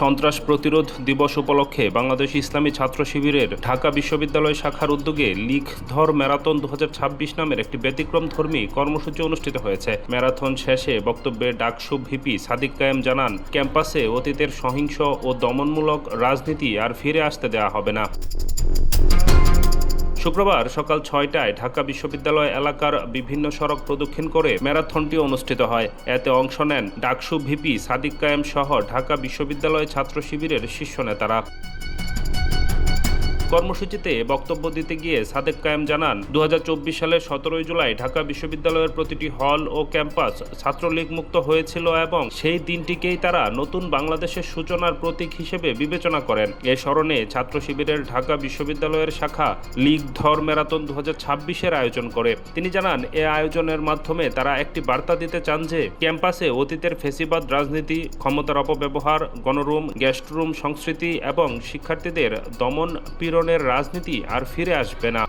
সন্ত্রাস প্রতিরোধ দিবস উপলক্ষে বাংলাদেশ ইসলামী ছাত্র শিবিরের ঢাকা বিশ্ববিদ্যালয় শাখার উদ্যোগে লিখ ধর ম্যারাথন 2026 নামের একটি ব্যতিক্রমধর্মী কর্মসূচি অনুষ্ঠিত হয়েছে। ম্যারাথন শেষে বক্তব্যে ডাকসু ভিপি সাদিক কায়েম জানান, ক্যাম্পাসে অতীতের সহিংস ও দমনমূলক রাজনীতি আর ফিরে আসতে দেওয়া হবে না। শুক্রবার সকাল 6টায় ঢাকা বিশ্ববিদ্যালয় এলাকার বিভিন্ন সড়ক প্রদক্ষিণ করে ম্যারাথনটি অনুষ্ঠিত হয়। এতে অংশ নেন ডাকসু ভিপি সাদিক কায়েম সহ ঢাকা বিশ্ববিদ্যালয় ছাত্র শিবিরের শীর্ষ নেতারা। কর্মসূচিতে বক্তব্য দিতে গিয়ে সাদেক কায়েম জানান, 2024 সালের 17 জুলাই ঢাকা বিশ্ববিদ্যালয়ের প্রতিটি হল ও ক্যাম্পাস ছাত্রলীগ মুক্ত হয়েছিল এবং সেই দিনটিকেই তারা নতুন বাংলাদেশের সূচনার প্রতীক হিসেবে বিবেচনা করেন। এ স্মরণে ছাত্র শিবিরের ঢাকা বিশ্ববিদ্যালয়ের শাখা লিগ ধর ম্যারাথন 2026-এর আয়োজন করে। তিনি জানান, এ আয়োজনের মাধ্যমে তারা একটি বার্তা দিতে চান যে ক্যাম্পাসে অতীতের ফ্যাসিবাদ রাজনীতি, ক্ষমতার অপব্যবহার, গণরুম, গেস্টরুম সংস্কৃতি এবং শিক্ষার্থীদের দমন পীড়নের রাজনীতি আর ফিরে আসবে না।